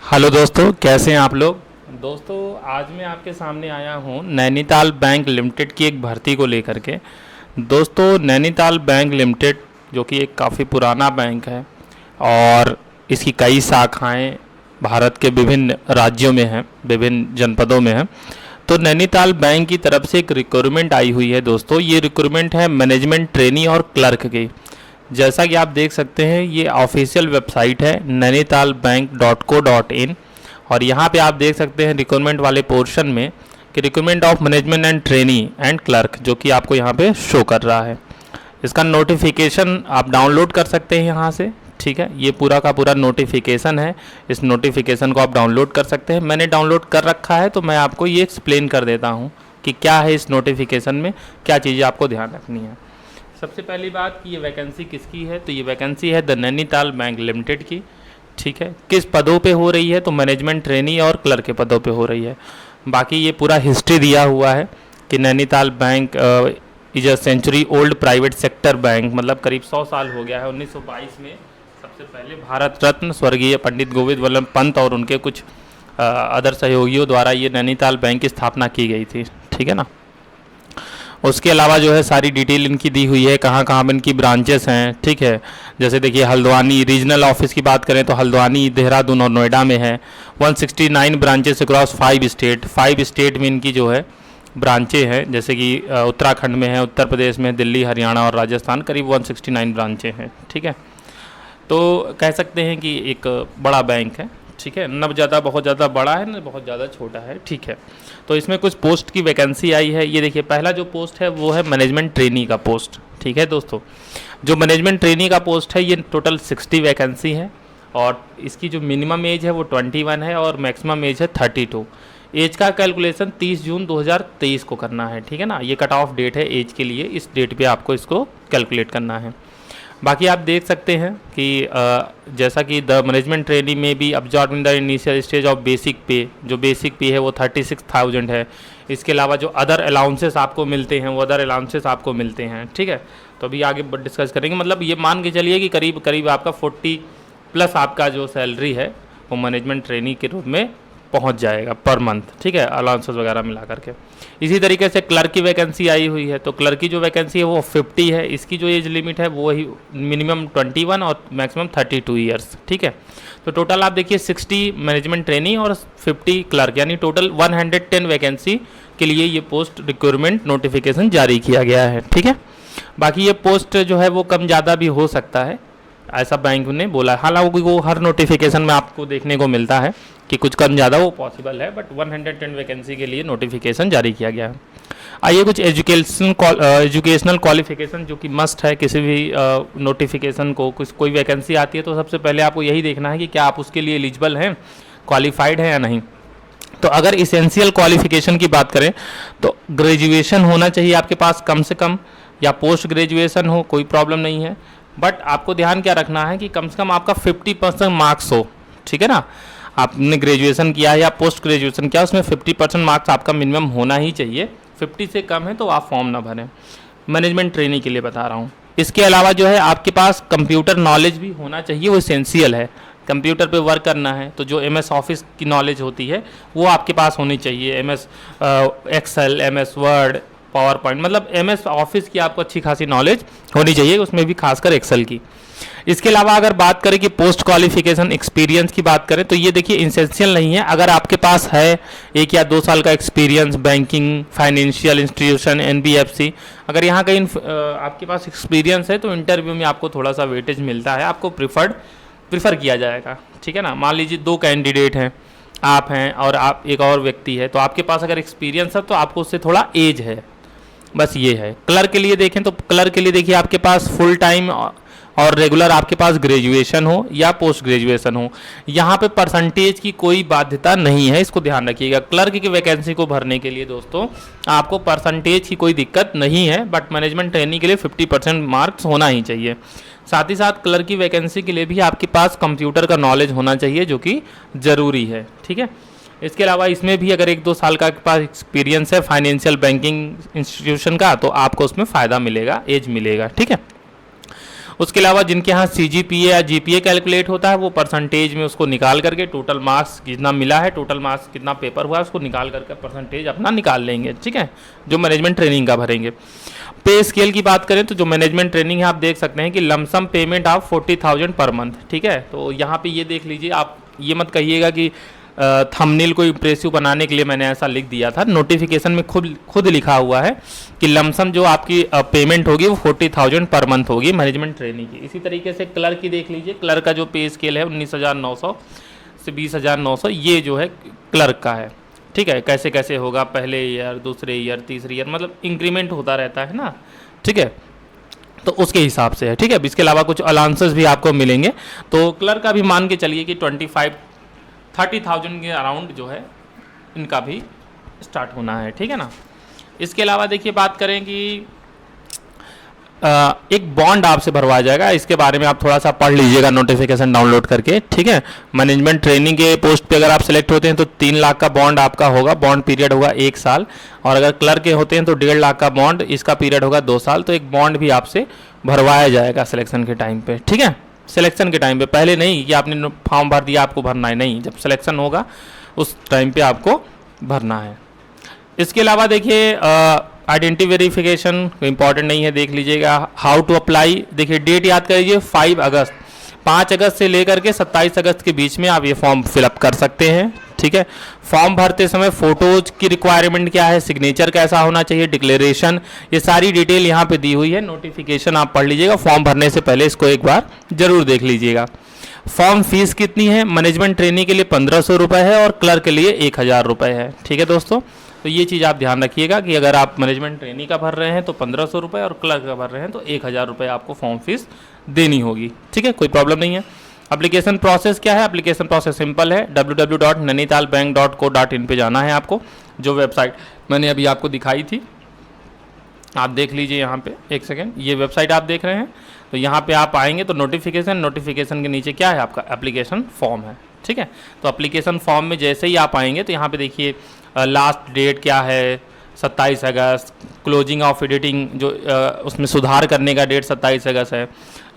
Hello दोस्तों, कैसे हैं आप लोग। दोस्तों, आज मैं आपके सामने आया हूं नैनीताल बैंक लिमिटेड की एक भर्ती को लेकर के। दोस्तों, नैनीताल बैंक लिमिटेड जो कि एक काफ़ी पुराना बैंक है और इसकी कई शाखाएं भारत के विभिन्न राज्यों में हैं, विभिन्न जनपदों में हैं। तो नैनीताल बैंक की तरफ से एक रिक्रूटमेंट आई हुई है दोस्तों। ये रिक्रूटमेंट है मैनेजमेंट ट्रेनी और क्लर्क की। जैसा कि आप देख सकते हैं, ये ऑफिशियल वेबसाइट है nainitalbank.co.in। और यहाँ पे आप देख सकते हैं रिक्रूटमेंट वाले पोर्शन में कि recruitment of management and trainee and clerk, जो कि आपको यहाँ पे शो कर रहा है। इसका नोटिफिकेशन आप डाउनलोड कर सकते हैं यहाँ से। ठीक है, ये पूरा का पूरा नोटिफिकेशन है। इस नोटिफिकेशन को आप डाउनलोड कर सकते हैं। मैंने डाउनलोड कर रखा है, तो मैं आपको ये एक्सप्लेन कर देता हूँ कि क्या है इस नोटिफिकेशन में, क्या चीज़ें आपको ध्यान रखनी है। सबसे पहली बात कि ये वैकेंसी किसकी है, तो ये वैकेंसी है द नैनीताल बैंक लिमिटेड की। ठीक है, किस पदों पे हो रही है, तो मैनेजमेंट ट्रेनी और क्लर्क के पदों पे हो रही है। बाकी ये पूरा हिस्ट्री दिया हुआ है कि Nainital bank is a century old private sector bank, मतलब करीब 100 साल हो गया है। 1922 में सबसे पहले भारत रत्न स्वर्गीय पंडित गोविंद वल्लभ पंत और उनके कुछ अदर सहयोगियों द्वारा ये नैनीताल बैंक की स्थापना की गई थी। ठीक है ना। उसके अलावा जो है सारी डिटेल इनकी दी हुई है, कहाँ कहाँ पर इनकी ब्रांचेस हैं। ठीक है, जैसे देखिए हल्द्वानी रीजनल ऑफिस की बात करें तो हल्द्वानी, देहरादून और नोएडा में है। 169 ब्रांचेस अक्रॉस 5 स्टेट में इनकी जो है ब्रांचें हैं, जैसे कि उत्तराखंड में है, उत्तर प्रदेश में, दिल्ली, हरियाणा और राजस्थान, करीब 169 ब्रांचें हैं। ठीक है, तो कह सकते हैं कि एक बड़ा बैंक है। ठीक है, न ज़्यादा बहुत ज़्यादा बड़ा है, न बहुत ज़्यादा छोटा है। ठीक है, तो इसमें कुछ पोस्ट की वैकेंसी आई है। ये देखिए, पहला जो पोस्ट है वो है मैनेजमेंट ट्रेनी का पोस्ट। ठीक है दोस्तों, जो मैनेजमेंट ट्रेनी का पोस्ट है ये टोटल 60 वैकेंसी है और इसकी जो मिनिमम एज है वो 21 है और मैक्सिमम एज है 32। एज का कैलकुलेशन 30 जून 2023 को करना है। ठीक है ना, ये कट ऑफ डेट है एज के लिए, इस डेट पे आपको इसको कैलकुलेट करना है। बाकी आप देख सकते हैं कि जैसा कि द मैनेजमेंट ट्रेनिंग में भी absorb in the initial stage of basic पे, जो बेसिक पे है वो 36,000 है। इसके अलावा जो अदर अलाउंसेस आपको मिलते हैं वो अदर अलाउंसेस आपको मिलते हैं। ठीक है, तो अभी आगे डिस्कस करेंगे। मतलब ये मान के चलिए कि करीब करीब आपका 40 प्लस आपका जो सैलरी है वो मैनेजमेंट ट्रेनिंग के रूप में पहुंच जाएगा पर मंथ। ठीक है, अलाउंसेस वगैरह मिला करके। इसी तरीके से क्लर्क की वैकेंसी आई हुई है, तो क्लर्क की जो वैकेंसी है वो 50 है। इसकी जो एज लिमिट है वो ही मिनिमम 21 और मैक्सिमम 32 ईयर्स। ठीक है, तो टोटल आप देखिए 60 मैनेजमेंट ट्रेनिंग और 50 क्लर्क, यानी टोटल 110 वैकेंसी के लिए ये पोस्ट रिक्रूटमेंट नोटिफिकेशन जारी किया गया है। ठीक है, बाकी ये पोस्ट जो है वो कम ज़्यादा भी हो सकता है, ऐसा बैंक ने बोला है। हालांकि वो हर नोटिफिकेशन में आपको देखने को मिलता है कि कुछ कम ज़्यादा वो पॉसिबल है, बट 110 वैकेंसी के लिए नोटिफिकेशन जारी किया गया है। आइए कुछ एजुकेशनल क्वालिफिकेशन जो कि मस्ट है किसी भी नोटिफिकेशन को, कुछ कोई वैकेंसी आती है तो सबसे पहले आपको यही देखना है कि क्या आप उसके लिए एलिजिबल हैं, क्वालिफाइड हैं या नहीं। तो अगर इसेंशियल क्वालिफिकेशन की बात करें तो ग्रेजुएशन होना चाहिए आपके पास कम से कम, या पोस्ट ग्रेजुएशन हो, कोई प्रॉब्लम नहीं है। बट आपको ध्यान क्या रखना है कि कम से कम आपका 50% मार्क्स हो। ठीक है ना, आपने ग्रेजुएशन किया है या पोस्ट ग्रेजुएशन किया, उसमें 50% मार्क्स आपका मिनिमम होना ही चाहिए। 50 से कम है तो आप फॉर्म ना भरें। मैनेजमेंट ट्रेनिंग के लिए बता रहा हूँ। इसके अलावा जो है आपके पास कंप्यूटर नॉलेज भी होना चाहिए, वो एसेंशियल है। कंप्यूटर पे वर्क करना है तो जो MS ऑफिस की नॉलेज होती है वो आपके पास होनी चाहिए। MS excel, MS word, power point, मतलब MS ऑफिस की आपको अच्छी खासी नॉलेज होनी चाहिए, उसमें भी खासकर एक्सेल की। इसके अलावा अगर बात करें कि पोस्ट क्वालिफिकेशन एक्सपीरियंस की बात करें तो ये देखिए इंसेंशियल नहीं है। अगर आपके पास है 1 या 2 साल का experience banking, financial institution, NBFC, अगर यहाँ कहीं आपके पास एक्सपीरियंस है तो इंटरव्यू में आपको थोड़ा सा वेटेज मिलता है, आपको प्रिफर किया जाएगा। ठीक है ना, मान लीजिए 2 कैंडिडेट हैं, आप हैं और आप एक और व्यक्ति है, तो आपके पास अगर एक्सपीरियंस है तो आपको उससे थोड़ा एज है, बस ये है। क्लर्क के लिए देखें तो क्लर्क के लिए देखिए आपके पास फुल टाइम और रेगुलर आपके पास ग्रेजुएशन हो या पोस्ट ग्रेजुएशन हो। यहाँ पे परसेंटेज की कोई बाध्यता नहीं है, इसको ध्यान रखिएगा। क्लर्क की वैकेंसी को भरने के लिए दोस्तों आपको परसेंटेज की कोई दिक्कत नहीं है, बट मैनेजमेंट ट्रेनिंग के लिए 50% मार्क्स होना ही चाहिए। साथ ही साथ क्लर्क की वैकेंसी के लिए भी आपके पास कंप्यूटर का नॉलेज होना चाहिए, जो कि ज़रूरी है। ठीक है, इसके अलावा इसमें भी अगर 1-2 साल का आपके पास एक्सपीरियंस है फाइनेंशियल बैंकिंग इंस्टीट्यूशन का तो आपको उसमें फ़ायदा मिलेगा, एज मिलेगा। ठीक है, उसके अलावा जिनके यहाँ CGPA या GPA कैलकुलेट होता है वो परसेंटेज में उसको निकाल करके टोटल मार्क्स कितना मिला है, टोटल मार्क्स कितना पेपर हुआ है उसको निकाल करके परसेंटेज अपना निकाल लेंगे, ठीक है, जो मैनेजमेंट ट्रेनिंग का भरेंगे। पे स्केल की बात करें तो जो मैनेजमेंट ट्रेनिंग है आप देख सकते हैं कि lump sum payment of 40,000 per month, ठीक है। तो यहाँ पे ये देख लीजिए, आप ये मत कहिएगा कि थंबनेल को इम्प्रेसिव बनाने के लिए मैंने ऐसा लिख दिया था, नोटिफिकेशन में खुद लिखा हुआ है कि लमसम जो आपकी पेमेंट होगी वो 40,000 पर मंथ होगी मैनेजमेंट ट्रेनिंग की। इसी तरीके से क्लर्क की देख लीजिए, क्लर्क का जो पे स्केल है 19,900 से 20,900, ये जो है क्लर्क का है, ठीक है। कैसे कैसे होगा, पहले ईयर, दूसरे ईयर, तीसरे ईयर, मतलब इंक्रीमेंट होता रहता है ना, ठीक है, तो उसके हिसाब से है, ठीक है। इसके अलावा कुछ अलाउंसेस भी आपको मिलेंगे। तो क्लर्क का भी मान के चलिए कि 30,000 के अराउंड जो है इनका भी स्टार्ट होना है, ठीक है ना। इसके अलावा देखिए बात करें कि एक बॉन्ड आपसे भरवाया जाएगा, इसके बारे में आप थोड़ा सा पढ़ लीजिएगा नोटिफिकेशन डाउनलोड करके, ठीक है। मैनेजमेंट ट्रेनिंग के पोस्ट पे अगर आप सेलेक्ट होते हैं तो 3 लाख का बॉन्ड आपका होगा, बॉन्ड पीरियड होगा 1 साल, और अगर क्लर्क के होते हैं तो 1.5 लाख का बॉन्ड, इसका पीरियड होगा 2 साल। तो एक बॉन्ड भी आपसे भरवाया जाएगा सिलेक्शन के टाइम पे, ठीक है। सिलेक्शन के टाइम पे, पहले नहीं कि आपने फॉर्म भर दिया आपको भरना है, नहीं, जब सिलेक्शन होगा उस टाइम पे आपको भरना है। इसके अलावा देखिए आइडेंटिटी वेरिफिकेशन इंपॉर्टेंट नहीं है, देख लीजिएगा। हाउ टू अप्लाई, देखिए डेट याद करिए 5 अगस्त, 5 अगस्त से लेकर के 27 अगस्त के बीच में आप ये फॉर्म फिलअप कर सकते हैं, ठीक है। फॉर्म भरते समय फोटोज की रिक्वायरमेंट क्या है, सिग्नेचर कैसा होना चाहिए, डिक्लेरेशन, ये सारी डिटेल यहाँ पे दी हुई है। नोटिफिकेशन आप पढ़ लीजिएगा, फॉर्म भरने से पहले इसको एक बार जरूर देख लीजिएगा। फॉर्म फीस कितनी है, मैनेजमेंट ट्रेनिंग के लिए 1,500 रुपये है और क्लर्क के लिए 1,000 रुपये है, ठीक है दोस्तों। तो ये चीज़ आप ध्यान रखिएगा कि अगर आप मैनेजमेंट ट्रेनिंग का भर रहे हैं तो 1,500 रुपये और क्लर्क का भर रहे हैं तो 1,000 रुपये आपको फॉर्म फीस देनी होगी, ठीक है, कोई प्रॉब्लम नहीं है। एप्लीकेशन प्रोसेस क्या है, एप्लीकेशन प्रोसेस सिंपल है, www.nainitalbank.co.in पे जाना है आपको, जो वेबसाइट मैंने अभी आपको दिखाई थी आप देख लीजिए यहाँ पे, एक सेकेंड, ये वेबसाइट आप देख रहे हैं, तो यहाँ पे आप आएंगे तो नोटिफिकेशन के नीचे क्या है आपका एप्लीकेशन फॉर्म है, ठीक है। तो एप्लीकेशन फॉर्म में जैसे ही आप आएंगे तो यहाँ पे देखिए लास्ट डेट क्या है 27 अगस्त, क्लोजिंग ऑफ एडिटिंग जो उसमें सुधार करने का डेट 27 अगस्त है,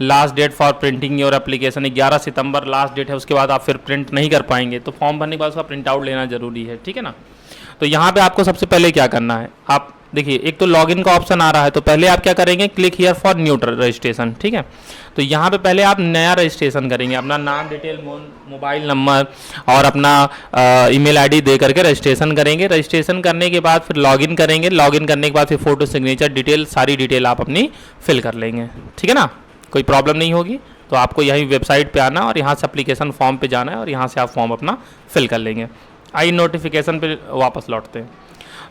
last date for printing your application 11 सितंबर लास्ट डेट है, उसके बाद आप फिर प्रिंट नहीं कर पाएंगे, तो फॉर्म भरने के बाद उसका प्रिंट आउट लेना जरूरी है, ठीक है ना। तो यहाँ पे आपको सबसे पहले क्या करना है, आप देखिए एक तो लॉगिन का ऑप्शन आ रहा है, तो पहले आप क्या करेंगे, click here for new registration, ठीक है। तो यहाँ पे पहले आप नया रजिस्ट्रेशन करेंगे, अपना नाम डिटेल, मोबाइल नंबर और अपना ईमेल आईडी दे करके रजिस्ट्रेशन करेंगे। रजिस्ट्रेशन करने के बाद फिर लॉगिन करेंगे, लॉगिन करने के बाद फिर फोटो, सिग्नेचर, डिटेल, सारी डिटेल आप अपनी फिल कर लेंगे, ठीक है ना, कोई प्रॉब्लम नहीं होगी। तो आपको यही वेबसाइट पे आना और यहाँ से एप्लीकेशन फॉर्म पे जाना है और यहाँ से आप फॉर्म अपना फिल कर लेंगे। आई नोटिफिकेशन पे वापस लौटते हैं।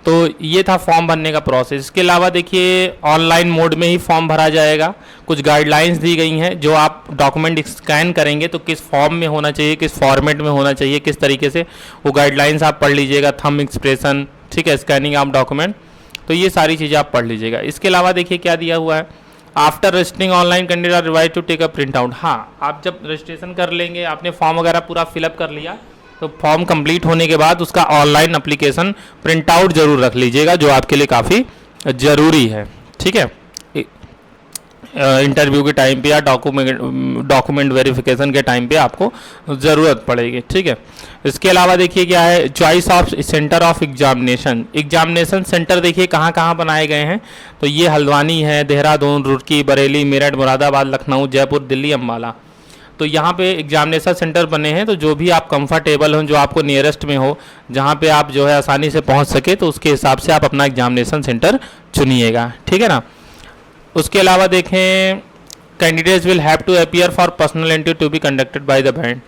तो ये था फॉर्म भरने का प्रोसेस। इसके अलावा देखिए ऑनलाइन मोड में ही फॉर्म भरा जाएगा, कुछ गाइडलाइंस दी गई हैं, जो आप डॉक्यूमेंट स्कैन करेंगे तो किस फॉर्म में होना चाहिए, किस फॉर्मेट में होना चाहिए, किस तरीके से, वो गाइडलाइंस आप पढ़ लीजिएगा, थंब एक्सप्रेशन, ठीक है, स्कैनिंग ऑफ डॉक्यूमेंट, तो ये सारी चीज़ें आप पढ़ लीजिएगा। इसके अलावा देखिए क्या दिया हुआ है, after registering online candidate are required to take a print out. हाँ, आप जब रजिस्ट्रेशन कर लेंगे, आपने फॉर्म वगैरह पूरा फिलअप कर लिया, तो फॉर्म कंप्लीट होने के बाद उसका ऑनलाइन एप्लीकेशन प्रिंट आउट जरूर रख लीजिएगा, जो आपके लिए काफ़ी ज़रूरी है, ठीक है, इंटरव्यू के टाइम पे या डॉक्यूमेंट वेरिफिकेशन के टाइम पे आपको ज़रूरत पड़ेगी, ठीक है। इसके अलावा देखिए क्या है, choice of centre of examination centre देखिए कहाँ कहाँ बनाए गए हैं, तो ये हल्द्वानी है, देहरादून, रुड़की, बरेली, मेरठ, मुरादाबाद, लखनऊ, जयपुर, दिल्ली, अम्बाला, तो यहाँ पे एग्जामिनेशन सेंटर बने हैं। तो जो भी आप कंफर्टेबल हो, जो आपको नियरेस्ट में हो, जहाँ पे आप जो है आसानी से पहुँच सके, तो उसके हिसाब से आप अपना एग्जामिनेशन सेंटर चुनिएगा, ठीक है ना। उसके अलावा देखें, candidates will have to appear for personal interview to be conducted by the band.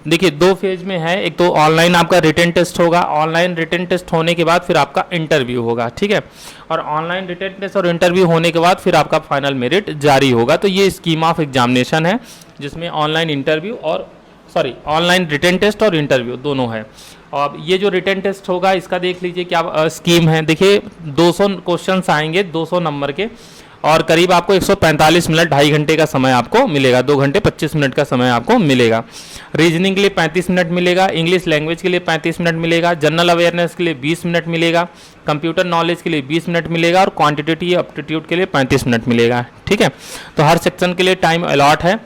देखिए 2 फेज में है, एक तो ऑनलाइन आपका रिटन टेस्ट होगा, ऑनलाइन रिटन टेस्ट होने के बाद फिर आपका इंटरव्यू होगा, ठीक है, और ऑनलाइन रिटन टेस्ट और इंटरव्यू होने के बाद फिर आपका फाइनल मेरिट जारी होगा। तो ये स्कीम ऑफ एग्जामिनेशन है, जिसमें ऑनलाइन रिटन टेस्ट और इंटरव्यू दोनों है। और ये जो रिटन टेस्ट होगा, इसका देख लीजिए क्या स्कीम है, देखिए 200 क्वेश्चंस आएंगे 200 नंबर के, और करीब आपको 145 मिनट 2.5 घंटे का समय आपको मिलेगा, 2 घंटे 25 मिनट का समय आपको मिलेगा। रीजनिंग के लिए 35 मिनट मिलेगा, इंग्लिश लैंग्वेज के लिए 35 मिनट मिलेगा, जनरल अवेयरनेस के लिए 20 मिनट मिलेगा, कंप्यूटर नॉलेज के लिए 20 मिनट मिलेगा और क्वांटिटेटिव एप्टीट्यूड के लिए 35 मिनट मिलेगा। ठीक है, तो हर सेक्शन के लिए टाइम अलॉट है।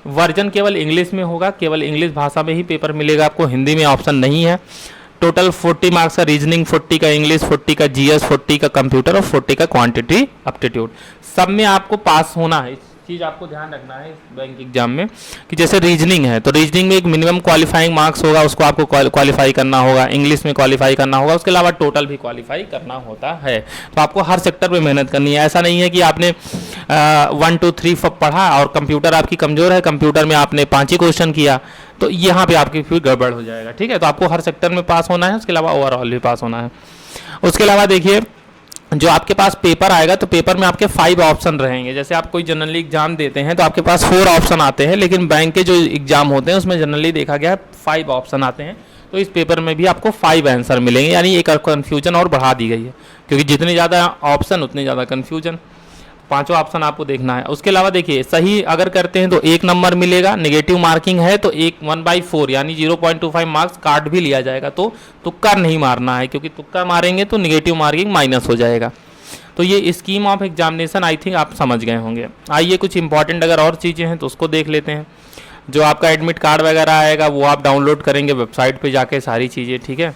वर्जन केवल इंग्लिश में होगा, केवल इंग्लिश भाषा में ही पेपर मिलेगा आपको, हिंदी में ऑप्शन नहीं है। टोटल 40 मार्क्स का रीजनिंग, 40 का इंग्लिश, 40 का जीएस, 40 का कंप्यूटर और 40 का क्वांटिटी एप्टीट्यूड। सब में आपको पास होना है, इस चीज़ आपको ध्यान रखना है इस बैंक एग्जाम में कि जैसे रीजनिंग है तो रीजनिंग में एक मिनिमम क्वालिफाइंग मार्क्स होगा, उसको आपको क्वालिफाई करना होगा, इंग्लिश में क्वालिफाई करना होगा, उसके अलावा टोटल भी क्वालिफाई करना होता है। तो आपको हर सेक्टर पे मेहनत करनी है। ऐसा नहीं है कि आपने 1 2 3 पढ़ा और कंप्यूटर आपकी कमज़ोर है, कंप्यूटर में आपने 5 ही क्वेश्चन किया तो यहाँ पे आपकी फिर गड़बड़ हो जाएगा। ठीक है, तो आपको हर सेक्टर में पास होना है, उसके अलावा ओवरऑल भी पास होना है। उसके अलावा देखिए जो आपके पास पेपर आएगा तो पेपर में आपके 5 ऑप्शन रहेंगे। जैसे आप कोई जनरली एग्जाम देते हैं तो आपके पास 4 ऑप्शन आते हैं, लेकिन बैंक के जो एग्जाम होते हैं उसमें जनरली देखा गया है 5 ऑप्शन आते हैं। तो इस पेपर में भी आपको 5 आंसर मिलेंगे, यानी एक कन्फ्यूजन और बढ़ा दी गई है, क्योंकि जितने ज़्यादा ऑप्शन उतने ज़्यादा कन्फ्यूजन। 5 ऑप्शन आपको देखना है। उसके अलावा देखिए सही अगर करते हैं तो 1 नंबर मिलेगा, नेगेटिव मार्किंग है तो 1/4 यानी 0.25 मार्क्स काट भी लिया जाएगा। तो तुक्का नहीं मारना है, क्योंकि तुक्का मारेंगे तो नेगेटिव मार्किंग माइनस हो जाएगा। तो ये scheme of examination I think आप समझ गए होंगे। आइए कुछ इंपॉर्टेंट अगर और चीज़ें हैं तो उसको देख लेते हैं। जो आपका एडमिट कार्ड वगैरह आएगा वो आप डाउनलोड करेंगे वेबसाइट पर जाके सारी चीज़ें। ठीक है,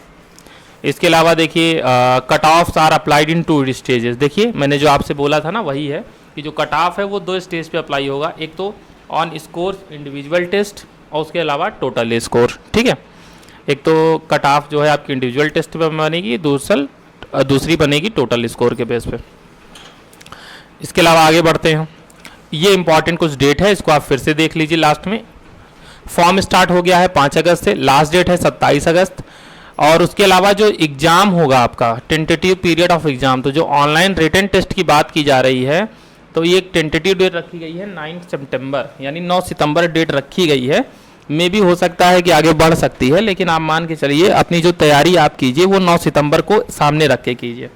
इसके अलावा देखिए cut offs are applied in 2 stages. देखिए मैंने जो आपसे बोला था ना वही है कि जो कट ऑफ है वो 2 स्टेज पे अप्लाई होगा, एक तो ऑन स्कोर इंडिविजुअल टेस्ट और उसके अलावा टोटल स्कोर। ठीक है, एक तो कट ऑफ जो है आपकी इंडिविजुअल टेस्ट पे बनेगी, दूसरी बनेगी टोटल स्कोर के बेस पे। इसके अलावा आगे बढ़ते हैं। ये इंपॉर्टेंट कुछ डेट है, इसको आप फिर से देख लीजिए। लास्ट में फॉर्म स्टार्ट हो गया है 5 अगस्त से, लास्ट डेट है 27 अगस्त। और उसके अलावा जो एग्ज़ाम होगा आपका टेंटेटिव पीरियड ऑफ एग्ज़ाम, तो जो ऑनलाइन रिटन टेस्ट की बात की जा रही है तो ये एक टेंटेटिव डेट रखी गई है 9 सितंबर, यानी 9 सितंबर डेट रखी गई है। मे भी हो सकता है कि आगे बढ़ सकती है, लेकिन आप मान के चलिए अपनी जो तैयारी आप कीजिए वो 9 सितंबर को सामने रख के कीजिए।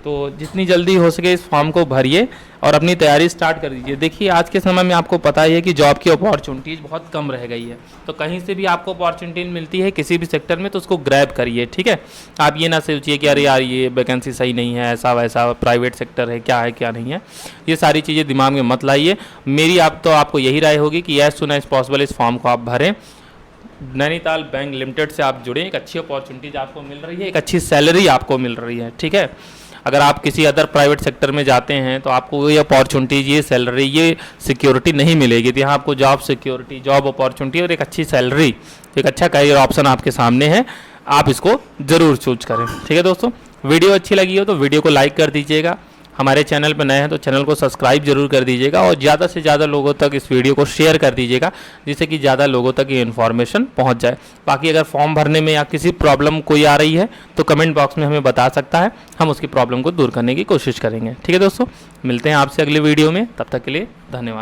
तो जितनी जल्दी हो सके इस फॉर्म को भरिए और अपनी तैयारी स्टार्ट कर दीजिए। देखिए आज के समय में आपको पता ही है कि जॉब की अपॉर्चुनिटीज़ बहुत कम रह गई है, तो कहीं से भी आपको अपॉर्चुनिटी मिलती है किसी भी सेक्टर में तो उसको ग्रैब करिए। ठीक है, आप ये ना सोचिए कि अरे यार ये वैकेंसी सही नहीं है, ऐसा वैसा प्राइवेट सेक्टर है क्या नहीं है, ये सारी चीज़ें दिमाग में मत लाइए। मेरी आपको यही राय होगी कि एज सुन एज पॉसिबल इस फॉर्म को आप भरें। नैनीताल बैंक लिमिटेड से आप जुड़े, एक अच्छी अपॉर्चुनिटीज आपको मिल रही है, एक अच्छी सैलरी आपको मिल रही है। ठीक है, अगर आप किसी अदर प्राइवेट सेक्टर में जाते हैं तो आपको ये अपॉर्चुनिटीज, ये सैलरी, ये सिक्योरिटी नहीं मिलेगी। तो यहाँ आपको जॉब सिक्योरिटी, जॉब अपॉर्चुनिटी और एक अच्छी सैलरी, एक अच्छा करियर ऑप्शन आपके सामने है, आप इसको ज़रूर चूज करें। ठीक है दोस्तों, वीडियो अच्छी लगी हो तो वीडियो को लाइक कर दीजिएगा, हमारे चैनल पर नए हैं तो चैनल को सब्सक्राइब जरूर कर दीजिएगा और ज़्यादा से ज़्यादा लोगों तक इस वीडियो को शेयर कर दीजिएगा, जिससे कि ज़्यादा लोगों तक ये इन्फॉर्मेशन पहुंच जाए। बाकी अगर फॉर्म भरने में या किसी प्रॉब्लम कोई आ रही है तो कमेंट बॉक्स में हमें बता सकता है, हम उसकी प्रॉब्लम को दूर करने की कोशिश करेंगे। ठीक है दोस्तों, मिलते हैं आपसे अगले वीडियो में, तब तक के लिए धन्यवाद।